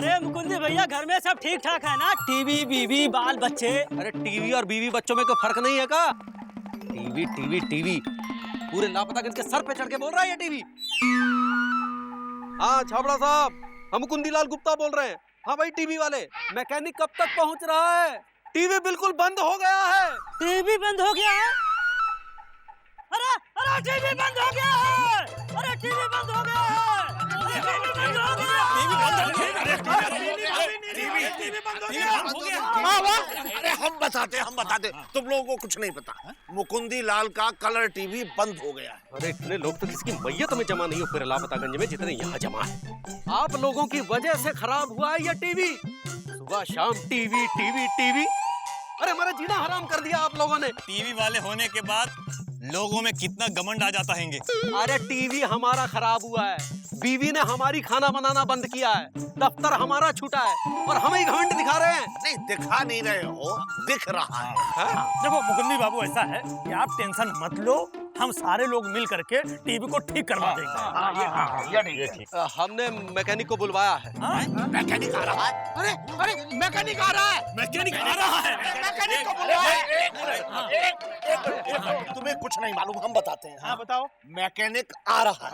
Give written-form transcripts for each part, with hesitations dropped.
अरे मुकुंदी भैया घर में सब ठीक ठाक है ना? टीवी बीवी बाल बच्चे। अरे टीवी और बीवी बच्चों में कोई फर्क नहीं है का? टीवी टीवी टीवी पूरे लापतागंज के सर पे चढ़ के बोल रहा है ये टीवी। हाँ छाबड़ा साहब, हम कुंदीलाल गुप्ता बोल रहे हैं। हाँ भाई टीवी वाले, मैकेनिक कब तक पहुंच रहा है? टीवी बिल्कुल बंद हो गया है। टीवी बंद हो गया है? अरे अरे टीवी बंद हो गया है! अरे टीवी बंद हो गया है! टीवी बंद हो गया! टीवी बंद हो गया! अरे हम बताते तुम लोगों को कुछ नहीं पता। मुकुंदी लाल का कलर टीवी बंद हो गया है। अरे इतने लोग तो किसकी मैयत में जमा नहीं हो पूरे लापतागंज में जितने यहाँ जमा है। आप लोगों की वजह से खराब हुआ है ये टीवी। सुबह शाम टीवी टीवी टीवी, अरे हमारा जीना हराम कर दिया आप लोगों ने। टीवी वाले होने के बाद लोगों में कितना घमंड आ जाता है। अरे टीवी हमारा खराब हुआ है, बीवी ने हमारी खाना बनाना बंद किया है, दफ्तर हमारा छूटा है और हम ही घमंड दिखा रहे हैं। नहीं दिखा नहीं रहे हो, दिख रहा है। देखो मुकुंदी बाबू, ऐसा है कि आप टेंशन मत लो, हम सारे लोग मिल करके टीवी को ठीक करवा देंगे। हमने मैकेनिक को बुलवाया है। मैकेनिक आ रहा है। अरे अरे मैकेनिक आ रहा है, मैकेनिक आ रहा है। मैकेनिक को बुलवाया। तुम्हें कुछ नहीं मालूम, हम बताते हैं। हाँ बताओ। मैकेनिक आ रहा है।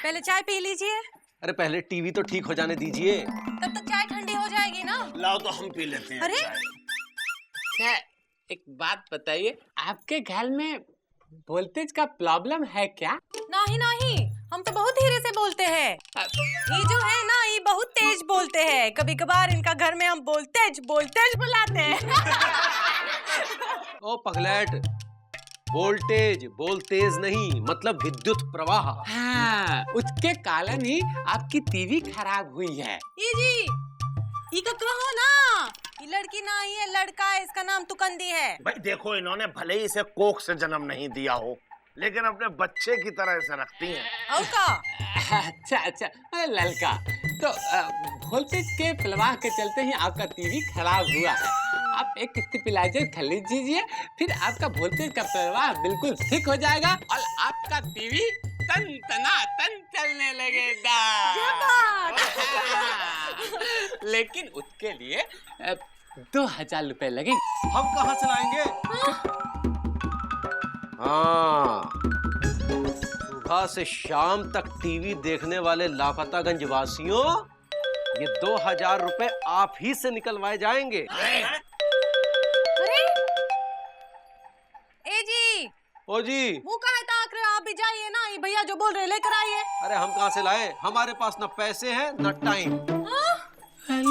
पहले चाय पी लीजिए। अरे पहले टीवी तो ठीक हो जाने दीजिए। तब तक चाय ठंडी हो जाएगी ना। लाओ तो हम पी लेते हैं। अरे अच्छा, एक बात बताइए, आपके घर में वोल्टेज का प्रॉब्लम है क्या? नहीं नहीं, हम तो बहुत धीरे से बोलते हैं। ये जो है ना, ये बहुत तेज बोलते हैं। कभी कभार इनका घर में हम बोलतेज बुलाते हैं। ओ पगलेट, वोल्टेज बोलतेज नहीं, मतलब विद्युत प्रवाह। हाँ, उसके कारण ही आपकी टीवी खराब हुई है। ये का कहो ना, ये लड़की ना ही है, लड़का है, इसका नाम तुकंदी है। भाई देखो, इन्होंने भले ही इसे कोख से जन्म नहीं दिया हो, लेकिन अपने बच्चे की तरह इसे रखती हैं। और का? अच्छा अच्छा, अरे लड़का तो वोल्टेज के प्रवाह के चलते ही आपका टीवी खराब हुआ है। आप एक स्टेबलाइजर खरीद लीजिए, फिर आपका वोल्टेज का प्रवाह बिल्कुल ठीक हो जाएगा और आपका टीवी तन चलने लगेगा। लेकिन उसके लिए 2000 रुपए लगेंगे। हम कहाँ से लाएंगे? हाँ, सुबह से शाम तक टीवी देखने वाले लापतागंज वासियों, ये 2000 रुपए आप ही से निकलवाए जाएंगे। अरे ए जी, ओ जी, वो कहे ताक रहे हो? आप भी जाइए ना, ये भैया जो बोल रहे लेकर आइए। अरे हम कहाँ से लाए? हमारे पास न पैसे हैं न टाइम। ए जी,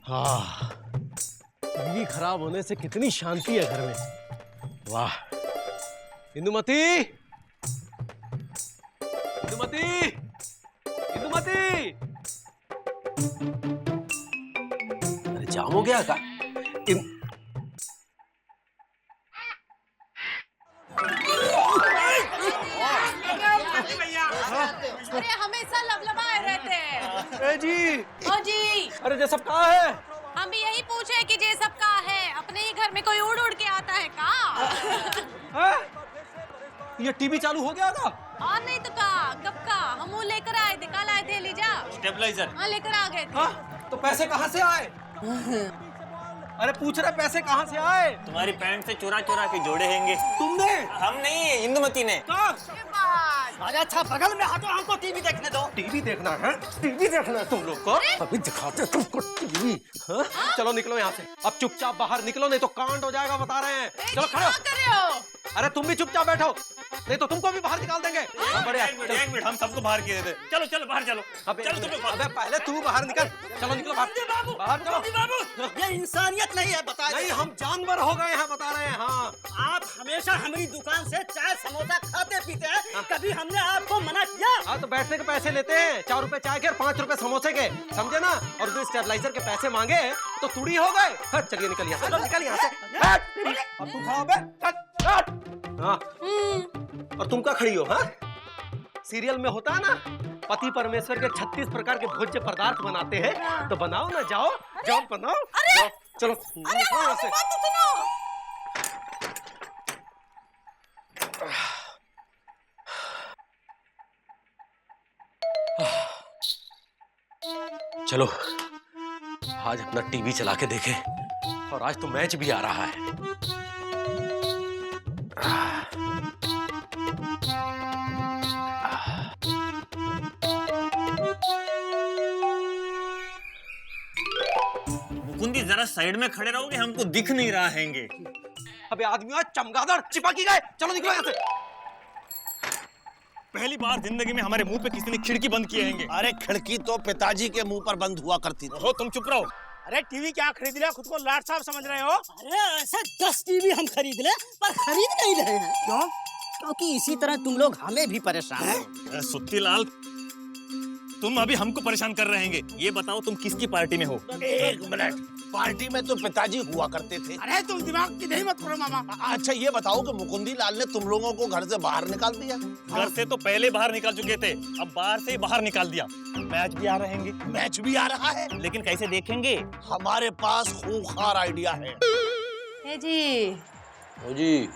हाँ, टीवी खराब होने से कितनी शांति है घर में। वाह, इंदुमती, इंदुमती, इंदुमती, अरे जाम हो गया का? अरे हमेशा लबलबाए रहते हैं। ए जी, ओ जी, अरे ये सब कहाँ है? हम भी यही पूछे कि ये सब का है। अपने ही घर में कोई उड़ उड़ के आता है का? हैं? ये टीवी चालू हो गया था? और नहीं तो का, कब का? हम वो लेकर आए थे, कल आए थे, लीजा स्टेबलाइजर। हाँ लेकर आ गए थे। हाँ? तो पैसे कहाँ से आए? अरे पूछ रहे पैसे कहाँ से आए? तुम्हारी पैंट से चुरा चुरा के जोड़े हैंगे। तुमने? हम नहीं, इंदुमती ने। अरे अच्छा बगल में हाथों हमको टीवी देखने दो। टीवी देखना है? टीवी देखना है तुम लोग को? अभी दिखाते तुमको टीवी। हाँ? चलो निकलो यहाँ से, अब चुपचाप बाहर निकलो, नहीं तो कांड हो जाएगा, बता रहे हैं। चलो खड़े हो। क्या कर रहे हो? अरे तुम भी चुपचाप बैठो, नहीं तो तुमको भी बाहर निकाल देंगे। बढ़िया, एक मिनट, हम सबको बाहर किए थे। चलो चलो बाहर चलो। अबे चलो तुम लोग बाहर। अबे पहले तू बाहर निकल। चलो निकलो बाहर, बाहर चलो। बाबू, ये इंसानियत नहीं है, बताइए। नहीं, हम जानवर हो गए हैं, बता रहे हैं। हाँ, आप हमेशा हमारी दुकान से चाय समोसा खाते पीते हैं, कभी हमने आपको मना किया? हाँ तो बैठने के पैसे लेते हैं, 4 रुपए चाय के और 5 रुपए समोसे के, समझे ना? और जो स्टेबलाइजर के पैसे मांगे तो तुड़ी हो गए। हाँ, चलिए निकल यहाँ से, निकल यहाँ से। अब तू खड़ा हो बे। हाँ, और तुम क्या खड़ी हो? हाँ, सीरियल में होता है ना, पति परमेश्वर के 36 प्रकार के भोज्य पदार्थ बनाते हैं, तो बनाओ ना, जाओ जाओ बनाओ, जाओ, चलो यहाँ से। बात तो सुनो। चलो आज अपना टीवी चला के देखें, और आज तो मैच भी आ रहा है। मुकुंदी जरा साइड में खड़े रहोगे, हमको दिख नहीं रहा हैंगे। अबे आदमी आज चमगादड़ चिपकी गए, चलो निकलो यहाँ से। पहली बार जिंदगी में हमारे मुंह पे किसी ने खिड़की बंद किए हैंगे। अरे खिड़की तो पिताजी के मुंह पर बंद हुआ करती थी। हो तुम चुप रहो। अरे टीवी क्या खरीद लिया, खुद को लाट साहब समझ रहे हो? अरे ऐसे 10 टीवी हम खरीद ले, पर खरीद नहीं रहे हैं। क्यों? क्योंकि इसी तरह तुम लोग हमें भी परेशान हो। सुत्तीलाल, तुम अभी हमको परेशान कर रहे हैं। ये बताओ तुम किसकी पार्टी में हो? एक मिनट, पार्टी में तो पिताजी हुआ करते थे। अरे तुम दिमाग की नहीं मत करो मामा। अच्छा ये बताओ कि मुकुंदी लाल ने तुम लोगों को घर से बाहर निकाल दिया? घर से तो पहले बाहर निकाल चुके थे, अब बाहर से बाहर निकाल दिया। मैच भी आ रहे हैं, मैच भी आ रहा है, लेकिन कैसे देखेंगे? हमारे पास खूंखार आइडिया है। ए जी, ओ जी,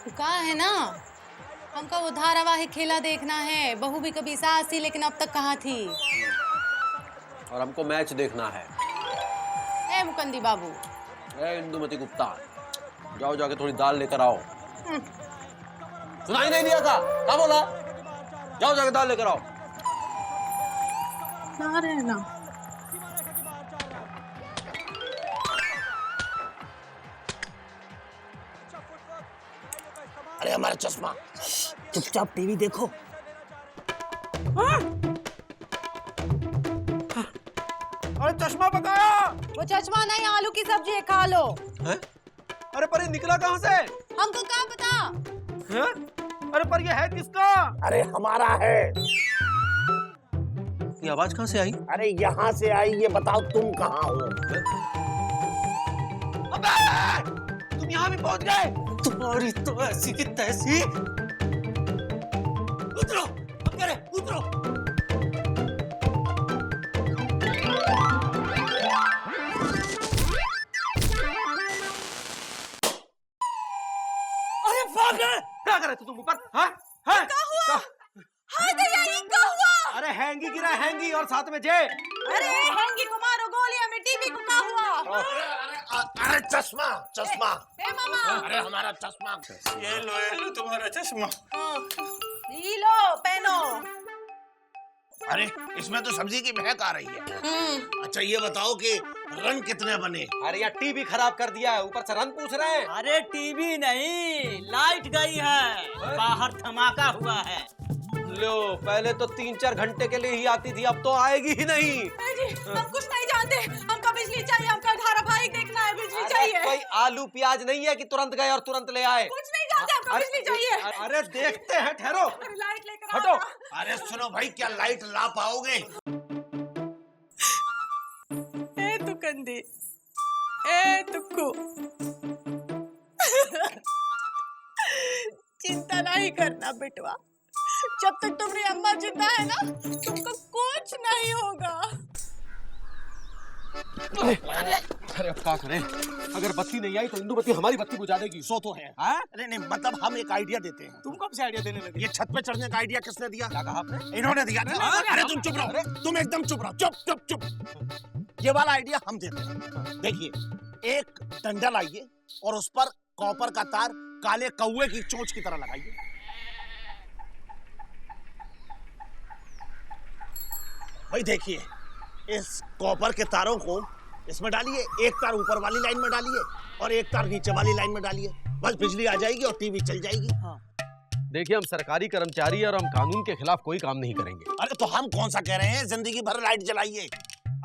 कहा है ना, हमका वो धारावाहिक खेला देखना है। बहू भी कभी सास थी, लेकिन अब तक कहाँ थी? और हमको मैच देखना है। ए मुकंदी बाबू, ए इंदुमती गुप्ता, जाओ जाके थोड़ी दाल लेकर आओ। सुनाई नहीं दिया था, क्या बोला? जाओ जाके दाल लेकर आओ। ना रहना। अरे हमारा चश्मा। चुपचाप टीवी देखो। अरे चश्मा पकाया। वो चश्मा नहीं, आलू की सब्जी है, खा लो। हैं? अरे पर ये निकला कहाँ से? हमको क्या पता? हैं? अरे पर ये है किसका? अरे हमारा है। ये आवाज कहाँ से आई? अरे यहाँ से आई, ये बताओ तुम कहाँ हो? अबे! तुम यहाँ भी पहुंच गए? तुम्हारी तो ऐसी की तैसी। उतरो, अब करे, उतरो। अरे भाग गए। क्या करे तुम ऊपर? हाँ? हाँ? क्या हुआ? हाय दया, ये क्या हुआ? अरे हैंगी गिरा, हैंगी, और साथ में जे। अरे हैंगी को मारो गोलियां में, टीवी को क्या हुआ? अरे चश्मा, चश्मा। ए मामा, अरे हमारा चश्मा। ये लो तुम्हारा चश्मा। ये लो, पहनो। अरे इसमें तो सब्जी की महक आ रही है। अच्छा ये बताओ कि रन कितने बने? अरे यार टीवी खराब कर दिया है, ऊपर से रन पूछ रहे हैं। अरे टीवी नहीं, लाइट गई है, बाहर धमाका हुआ है। लो, पहले तो 3-4 घंटे के लिए ही आती थी, अब तो आएगी ही नहीं। जी, हम कुछ नहीं जानते, हमको बिजली चाहिए, हमको धारावाहिक देखना है, बिजली चाहिए। कोई आलू प्याज नहीं है कि तुरंत गए और तुरंत ले आए। कुछ नहीं जानते, हमको बिजली चाहिए। अरे देखते हैं, ठहरो। अरे लाइट लेकर हटो। आओ। अरे सुनो भाई, क्या लाइट ला पाओगे? ए तुकंदी, ए तुक्कू, चिंता नहीं करना बेटवा, जब तक तुम्हारी अम्मा जिंदा है ना, तुमको कुछ नहीं होगा। अरे अब क्या करें? अगर बत्ती नहीं आई तो इंदुमती हमारी बत्ती बुझा देगी। सो तो है। हाँ? अरे नहीं, मतलब हम एक आइडिया देते हैं। तुम कब से आइडिया देने लगे? ये छत पे चढ़ने का आइडिया किसने दिया? क्या कहा आपने? इन्होंने दिया ना। अरे तुम चुप रहो, तुम एकदम चुप रहो, चुप चुप चुप। ये वाला आइडिया हम देते हैं। देखिए, एक डंडा लाइए और उस पर कॉपर का तार काले कौवे की चोंच की तरह लगाइए। भाई देखिए, इस कॉपर के तारों को इसमें डालिए, एक तार ऊपर वाली लाइन में डालिए और एक तार नीचे वाली लाइन में डालिए, बस बिजली आ जाएगी और टीवी चल जाएगी। देखिए, हम सरकारी कर्मचारी हैं और हम कानून के खिलाफ कोई काम नहीं करेंगे। अरे तो हम कौन सा कह रहे हैं जिंदगी भर लाइट जलाइए।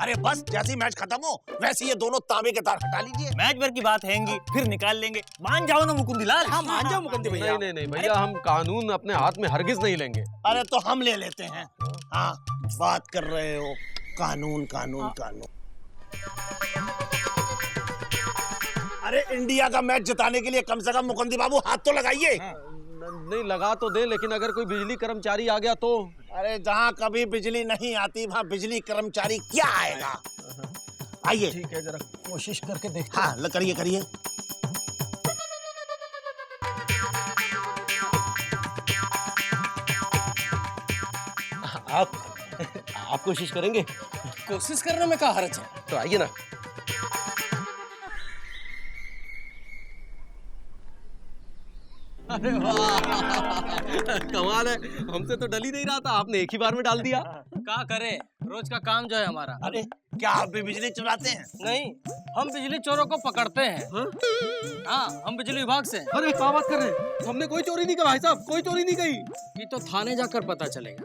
अरे बस जैसे ही मैच खत्म हो वैसे ये दोनों तांबे के तार हटा लीजिए। मैच भर की बात हैंगी, फिर निकाल लेंगे। मान जाओ ना मुकुंदी लाल। हाँ मान जाओ मुकंदी भैया। नहीं नहीं भैया, हम कानून अपने हाथ में हरगिज नहीं लेंगे। अरे तो हम ले लेते हैं। हाँ, बात कर रहे हो कानून कानून कानून। अरे इंडिया का मैच जिताने के लिए कम से कम मुकुंदी बाबू हाथ तो लगाइए। नहीं लगा तो दे, लेकिन अगर कोई बिजली कर्मचारी आ गया तो? अरे जहाँ कभी बिजली नहीं आती वहाँ बिजली कर्मचारी क्या आएगा। आइए। ठीक है, जरा कोशिश करके देखते हाँ करिए करिए। आप कोशिश करेंगे? कोशिश करने में क्या हर्ज है। तो आइए ना। अरे वाह, कमाल है, हमसे तो डल ही नहीं रहा था, आपने एक ही बार में डाल दिया। क्या करे, रोज का काम जो है हमारा। अरे क्या आप भी बिजली चुराते हैं? नहीं, हम बिजली चोरों को पकड़ते हैं। हाँ, हम बिजली विभाग से हैं। अरे क्या बात कर रहे हैं, हमने कोई चोरी नहीं की भाई साहब, कोई चोरी नहीं की। ये तो थाने जाकर पता चलेगा।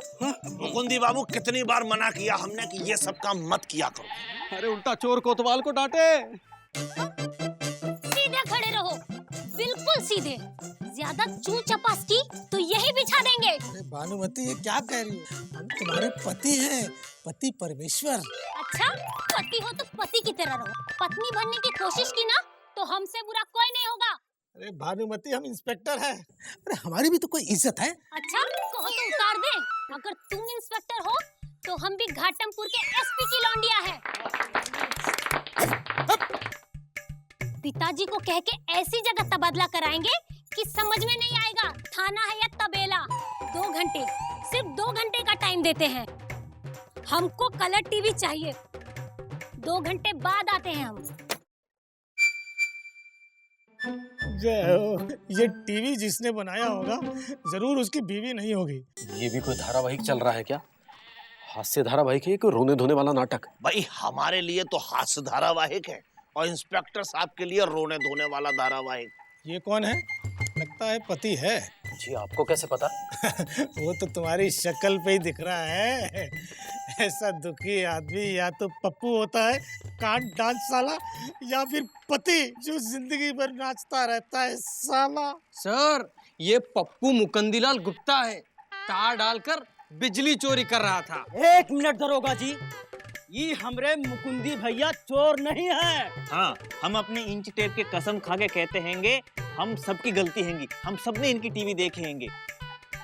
मुकुंदी बाबू कितनी बार मना किया हमने कि ये सब काम मत किया करो। अरे उल्टा चोर कोतवाल को डांटे। सीधे खड़े रहो, बिल्कुल सीधे। ज्यादा चू चपास की तो यही बिछा देंगे। अरे भानुमति, ये क्या कह रही है? हम तुम्हारे पति हैं, पति परमेश्वर। अच्छा, पति हो तो पति की तरह रहो। पत्नी बनने की कोशिश की ना तो हमसे बुरा कोई नहीं होगा। अरे भानुमति, हम इंस्पेक्टर हैं। अरे हमारी भी तो कोई इज्जत है। अच्छा, कहो तो उतार दे। अगर तुम इंस्पेक्टर हो तो हम भी घाटमपुर के एसपी की लौंडिया है। पिताजी को कह के ऐसी जगह तबादला कराएंगे कि समझ में नहीं आएगा थाना है या तबेला। 2 घंटे, सिर्फ 2 घंटे का टाइम देते हैं। हमको कलर टीवी चाहिए। 2 घंटे बाद आते हैं हम। जय हो। ये टीवी जिसने बनाया होगा जरूर उसकी बीवी नहीं होगी। ये भी कोई धारावाहिक चल रहा है क्या? हास्य धारावाहिक है, कोई रोने धोने वाला नाटक? भाई हमारे लिए तो हास्य धारावाहिक है और इंस्पेक्टर साहब के लिए रोने धोने वाला धारावाहिक। ये कौन है? लगता है पति है। जी आपको कैसे पता? वो तो तुम्हारी शक्ल पे ही दिख रहा है। ऐसा दुखी आदमी या तो पप्पू होता है, कांट डांस साला, या फिर पति जो जिंदगी भर नाचता रहता है साला। सर, ये पप्पू मुकंदीलाल गुप्ता है। तार डालकर बिजली चोरी कर रहा था। 1 मिनट दरोगा जी, ये हमरे मुकुंदी भैया चोर नहीं है। हाँ, हम अपने इंच टेप के कसम खा के कहते हैंगे, हम सबकी गलती हैंगी। हम सबने इनकी टीवी देखे हैंगे।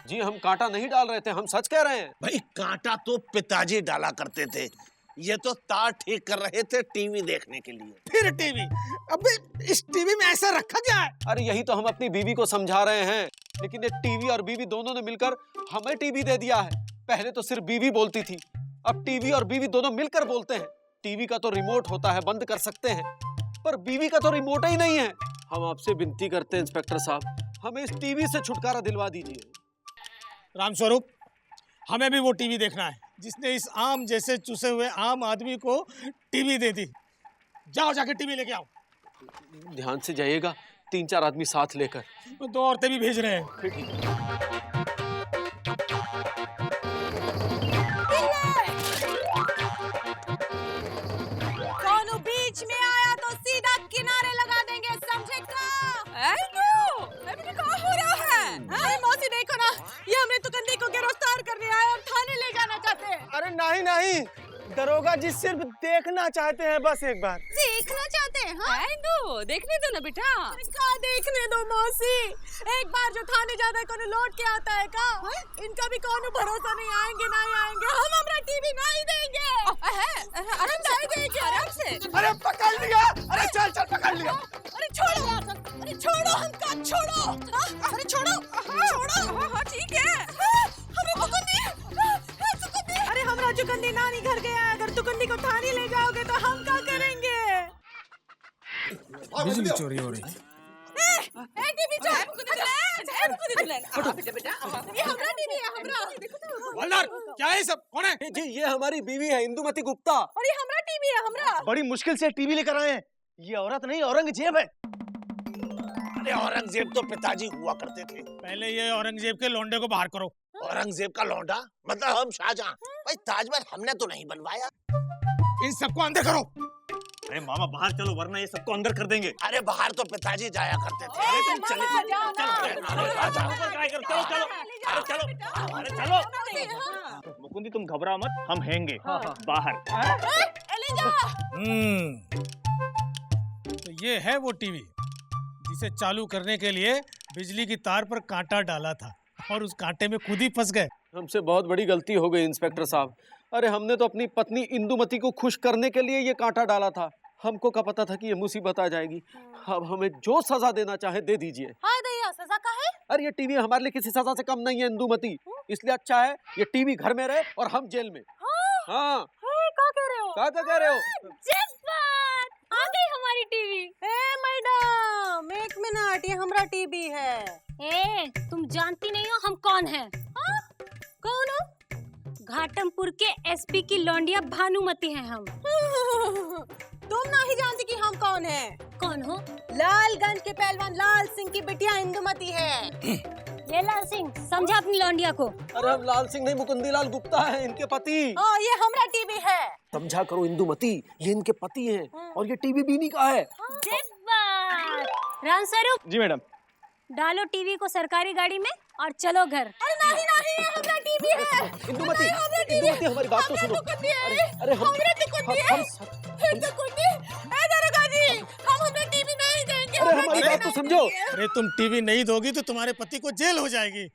जी हम कांटा नहीं डाल रहे थे, हम सच कह रहे हैं। भाई कांटा तो पिताजी डाला करते थे, ये तो तार ठीक कर रहे थे टीवी देखने के लिए। फिर टीवी? अबे इस टीवी में ऐसा रखा क्या है? अरे यही तो हम अपनी बीवी को समझा रहे हैं, लेकिन ये टीवी और बीवी दोनों ने मिलकर हमें टीवी दे दिया है। पहले तो सिर्फ बीवी बोलती थी, अब टीवी और बीवी दोनों मिलकर बोलते हैं। टीवी का तो रिमोट होता है, बंद कर सकते हैं, पर बीवी का तो रिमोट ही नहीं है। हम आपसे विनती करते हैं इंस्पेक्टर साहब, हमें इस टीवी से छुटकारा दिलवा दीजिए। रामस्वरूप, हमें भी वो टीवी देखना है जिसने इस आम जैसे चूसे हुए आम आदमी को टीवी दे दी। जाओ जाके टीवी लेके आओ। ध्यान से जाइएगा, 3-4 आदमी साथ लेकर। 2 औरतें भी भेज रहे हैं। फिर ठीक है। कौनो बीच में आया तो सीधा किनारे लगा देंगे, समझे का? अरे क्या हो रहा है? अरे मौसी देखो ना, ये हमने तुकंदी को गिरफ्तार करने आए और थाने ले जाना चाहते हैं। अरे नहीं नहीं, दरोगा जी सिर्फ देखना चाहते हैं, बस एक बार देखना चाहते हैं? हाँ? देखने दो ना बेटा। क्या देखने दो मौसी? एक बार जो थाने जाता है कौन लौट के आता है का? इनका भी कौन भरोसा नहीं, आएंगे नहीं आएंगे। हम हमारा टीवी नहीं देंगे। आराम से देंगे, आराम से। अरे पकड़ लिया, अरे चल चल पकड़ लिया। अरे छोड़ो, अरे छोड़ो हमका, छोड़ो। अरे छोड़ो, छोड़ो। हाँ ठीक है। हमें मुकुंदी, अरे हमरा चुकंदी नानी घर गया है। अगर तुकंदी को थाने ले जाओगे तो हम क्या करेंगे? बिजली चोरी हो रही है। क्या है सब? कौन है? जी ये हमारी बीवी है इंदुमती गुप्ता। और ये हमरा टीवी है, हमरा। बड़ी मुश्किल से टीवी लेकर आए हैं। ये औरत नहीं, औरंगजेब है। अरे औरंगजेब तो पिताजी हुआ करते थे। पहले ये औरंगजेब के लौंडे को बाहर करो। औरंगजेब का लौंडा मतलब हम शाहजहां। भाई ताजमहल हमने तो नहीं बनवाया। इन सबको अंदर करो। अरे मामा बाहर चलो, वरना ये सबको अंदर कर देंगे। अरे बाहर तो पिताजी जाया करते थे। अरे तुम चलो मामा, जाओ ना। अरे चलो। मुकुंदी तुम घबराओ मत, हम हैंगे बाहर। ले जा। तो ये है वो टीवी जिसे चालू करने के लिए बिजली की तार पर कांटा डाला था और उस कांटे में खुद ही फंस गए। हमसे बहुत बड़ी गलती हो गई इंस्पेक्टर साहब। अरे हमने तो अपनी पत्नी इंदुमती को खुश करने के लिए ये कांटा डाला था। हमको क्या पता था कि ये मुसीबत आ जाएगी। अब हमें जो सजा देना चाहे दे दीजिए। हाय दैया, सजा का है? अरे ये टीवी हमारे लिए किसी सजा से कम नहीं है इंदुमती, इसलिए अच्छा है ये टीवी घर में रहे और हम जेल में। हाँ क्या कह रहे हो? क्या कह रहे हो? जज्बात आ गई हमारी टीवी। ए मैडम, एक मिनट, ये हमारा टीवी है। ए, तुम जानती नहीं हो हम कौन हैं? कौन हो? घाटमपुर के एसपी की लौंडिया भानुमति हैं हम। तुम नहीं जानती कि हम कौन हैं? कौन हो? लालगंज के पहलवान लाल सिंह की बिटिया इंदुमती है। ये लाल सिंह, समझा अपनी लौंडिया को। अरे हम लाल सिंह नहीं, मुकुंदीलाल गुप्ता है इनके पति। ये हमारा टीवी है। समझा करो इंदुमती, ये इनके पति हैं और ये टीवी बीनी का है। जज्बात। राम स्वरूप जी मैडम। डालो टीवी को सरकारी गाड़ी में और चलो घर। अरे नहीं नहीं, ये हमारा टीवी है। इंदुमती, इंदुमती हमारी बात तो सुनो। अरे हम हमारा टीवी नहीं देंगे। अरे हमारी बात तो समझो। अरे तुम टीवी नहीं दोगी तो तुम्हारे पति को जेल हो जाएगी,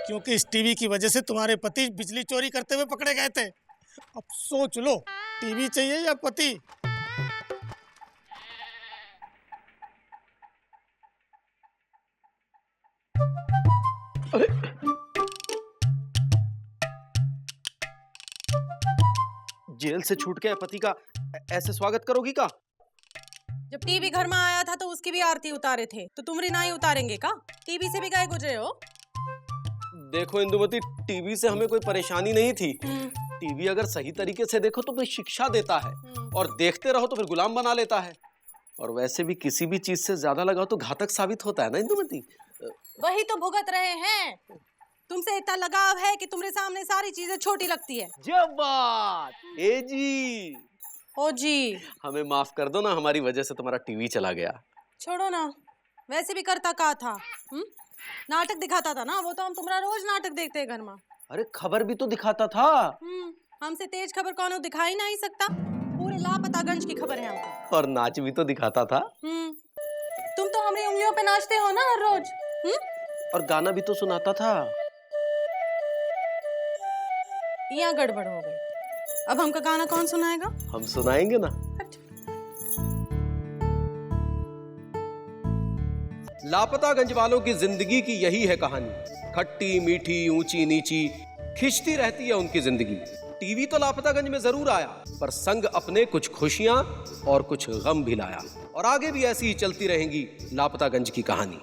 क्योंकि इस टीवी की वजह से तुम्हारे पति बिजली चोरी करते हुए पकड़े गए थे। अब सोच लो, टीवी चाहिए या पति? जेल से छूट के पति का ऐसे स्वागत करोगी का? जब टीवी घर में आया था तो उसकी भी आरती उतारे थे, तो तुम नहीं उतारेंगे का? टीवी से भी गए गुजरे हो। देखो इंदुमती, टीवी से हमें कोई परेशानी नहीं थी। टीवी अगर सही तरीके से देखो तो कोई शिक्षा देता है और देखते रहो तो फिर गुलाम बना लेता है। और वैसे भी किसी भी चीज से ज्यादा लगाओ तो घातक साबित होता है ना इंदुमती। वही तो भुगत रहे हैं। तुमसे इतना लगाव है कि तुम्हारे सामने सारी चीजें छोटी लगती है। जब बात ए जी, ओ जी, हमें माफ कर दो ना, हमारी वजह से तुम्हारा टीवी चला गया। छोड़ो ना, वैसे भी करता का था। नाटक दिखाता था ना, वो तो हम तुम्हारा रोज नाटक देखते हैं घर में। अरे खबर भी तो दिखाता था। हमसे तेज खबर कौन दिखा ही नहीं सकता। पूरे लापतागंज की खबर है हमको। और नाच भी तो दिखाता था। तुम तो हमारी उंगलियों पे नाचते हो ना हर रोज। और गाना भी तो सुनाता था। यहाँ गड़बड़ हो गई। अब हमका गाना कौन सुनाएगा? हम सुनाएंगे ना। लापतागंज वालों की जिंदगी की यही है कहानी। खट्टी मीठी ऊंची नीची खिंचती रहती है उनकी जिंदगी। टीवी तो लापतागंज में जरूर आया, पर संग अपने कुछ खुशियां और कुछ गम भी लाया। और आगे भी ऐसी ही चलती रहेंगी लापतागंज की कहानी।